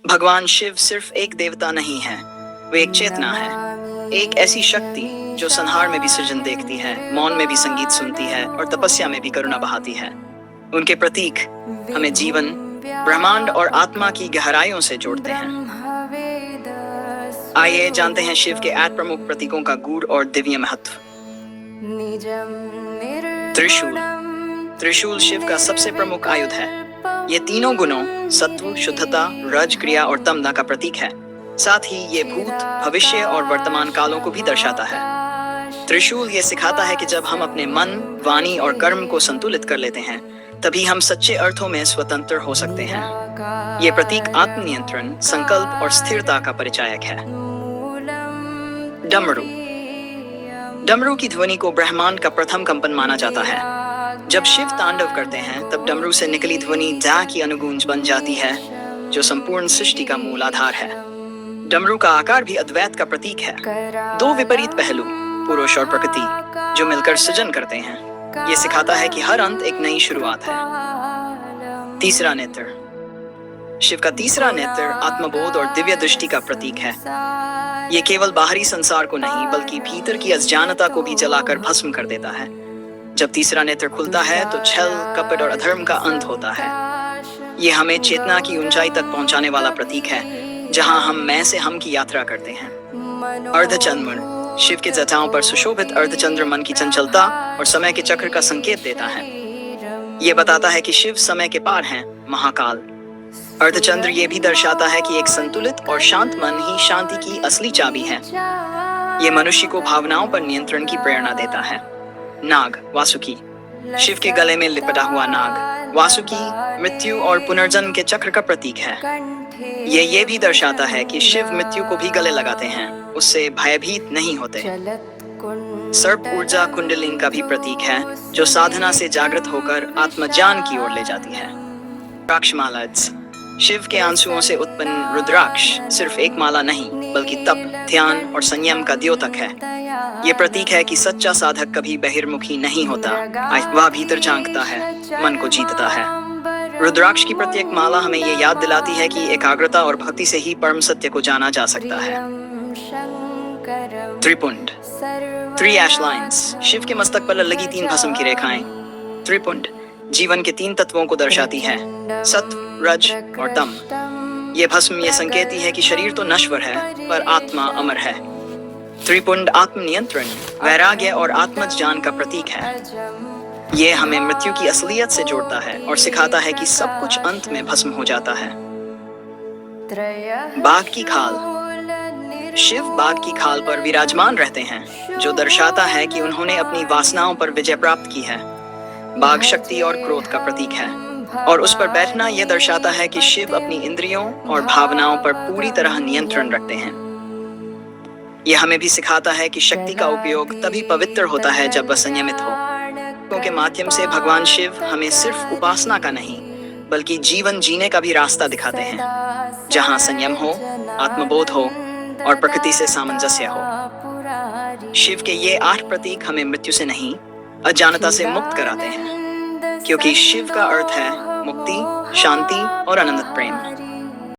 भगवान शिव सिर्फ एक देवता नहीं है, वे एक चेतना है, एक ऐसी शक्ति जो संहार में भी सृजन देखती है, मौन में भी संगीत सुनती है और तपस्या में भी करुणा बहाती है। उनके प्रतीक हमें जीवन, ब्रह्मांड और आत्मा की गहराइयों से जोड़ते हैं। आइए जानते हैं शिव के 8 प्रमुख प्रतीकों का गूढ़ और दिव्य महत्व। त्रिशूल। त्रिशूल शिव का सबसे प्रमुख आयुध है। ये तीनों गुणों सत्व, शुद्धता, रज, क्रिया और तमना का प्रतीक है। साथ ही ये भूत, भविष्य और वर्तमान कालों को भी दर्शाता है। त्रिशूल ये सिखाता है कि जब हम अपने मन, वाणी और कर्म को संतुलित कर लेते हैं, तभी हम सच्चे अर्थों में स्वतंत्र हो सकते हैं। ये प्रतीक आत्मनियंत्रण, संकल्प और स्थिरता का परिचायक है। डमरू। डमरू की ध्वनि को ब्रह्मांड का प्रथम कंपन माना जाता है। जब शिव तांडव करते हैं, तब डमरू से निकली ध्वनि जा की अनुगूंज बन जाती है, जो संपूर्ण सृष्टि का मूल आधार है। डमरू का आकार भी अद्वैत का प्रतीक है। 2 विपरीत पहलू, पुरुष और प्रकृति, जो मिलकर सृजन करते हैं। ये सिखाता है कि हर अंत एक नई शुरुआत है। तीसरा नेत्र। शिव का तीसरा नेत्र आत्मबोध और दिव्य दृष्टि का प्रतीक है। ये केवल बाहरी संसार को नहीं, बल्कि भीतर की अज्ञानता को भी जलाकर भस्म कर देता है। जब तीसरा नेत्र खुलता है, तो छल, कपट और अधर्म का अंत होता है। ये हमें चेतना की ऊंचाई तक पहुंचाने वाला प्रतीक है, जहां हम मैं से हम की यात्रा करते हैं। अर्धचंद्र। शिव के जटाओं पर सुशोभित अर्धचंद्र मन की चंचलता और समय के चक्र का संकेत देता है। ये बताता है कि शिव समय के पार हैं, महाकाल। अर्धचंद्र ये भी दर्शाता है कि एक संतुलित और शांत मन ही शांति की असली चाबी है। ये मनुष्य को भावनाओं पर नियंत्रण की प्रेरणा देता है। नाग, वासुकी। शिव के गले में लिपटा हुआ नाग, वासुकी, मृत्यु और पुनर्जन्म के चक्र का प्रतीक है। ये भी दर्शाता है कि शिव मृत्यु को भी गले लगाते हैं, उससे भयभीत नहीं होते। सर्प ऊर्जा कुंडलिनी का भी प्रतीक है, जो साधना से जागृत होकर आत्मज्ञान की ओर ले जाती है। रुद्राक्षमाला। शिव के आंसुओं से उत्पन्न रुद्राक्ष सिर्फ एक माला नहीं, बल्कि तप, ध्यान और संयम का द्योतक है। ये प्रतीक है कि सच्चा साधक कभी बहिर्मुखी नहीं होता, वह भीतर झांकता है, मन को जीतता है। रुद्राक्ष की प्रत्येक माला हमें ये याद दिलाती है कि एकाग्रता और भक्ति से ही परम सत्य को जाना जा सकता है। त्रिपुंड। 3 एश लाइन्स। शिव के मस्तक पर लगी 3 भस्म की रेखाएं, त्रिपुंड, जीवन के 3 तत्वों को दर्शाती है, सत्व, रज और तम। ये भस्म ये संकेती है कि शरीर तो नश्वर है, पर आत्मा अमर है। त्रिपुंड आत्मनियंत्रण, वैराग्य और आत्मज्ञान का प्रतीक है। ये हमें मृत्यु की असलियत से जोड़ता है और सिखाता है कि सब कुछ अंत में भस्म हो जाता है। बाघ की खाल। शिव बाघ की खाल पर विराजमान रहते हैं, जो दर्शाता है कि उन्होंने अपनी वासनाओं पर विजय प्राप्त की है। बाघ शक्ति और क्रोध का प्रतीक है, और उस पर बैठना यह दर्शाता है कि शिव अपनी इंद्रियों और भावनाओं पर पूरी तरह नियंत्रण रखते हैं। यह हमें भी सिखाता है कि शक्ति का उपयोग तभी पवित्र होता है जब वह संयमित हो। के माध्यम से भगवान शिव हमें सिर्फ उपासना का नहीं, बल्कि जीवन जीने का भी रास्ता दिखाते हैं, जहां संयम हो, आत्मबोध हो और प्रकृति से सामंजस्य हो। शिव के ये 8 प्रतीक हमें मृत्यु से नहीं, अज्ञानता से मुक्त कराते हैं, क्योंकि शिव का अर्थ है मुक्ति, शांति और अनंत प्रेम।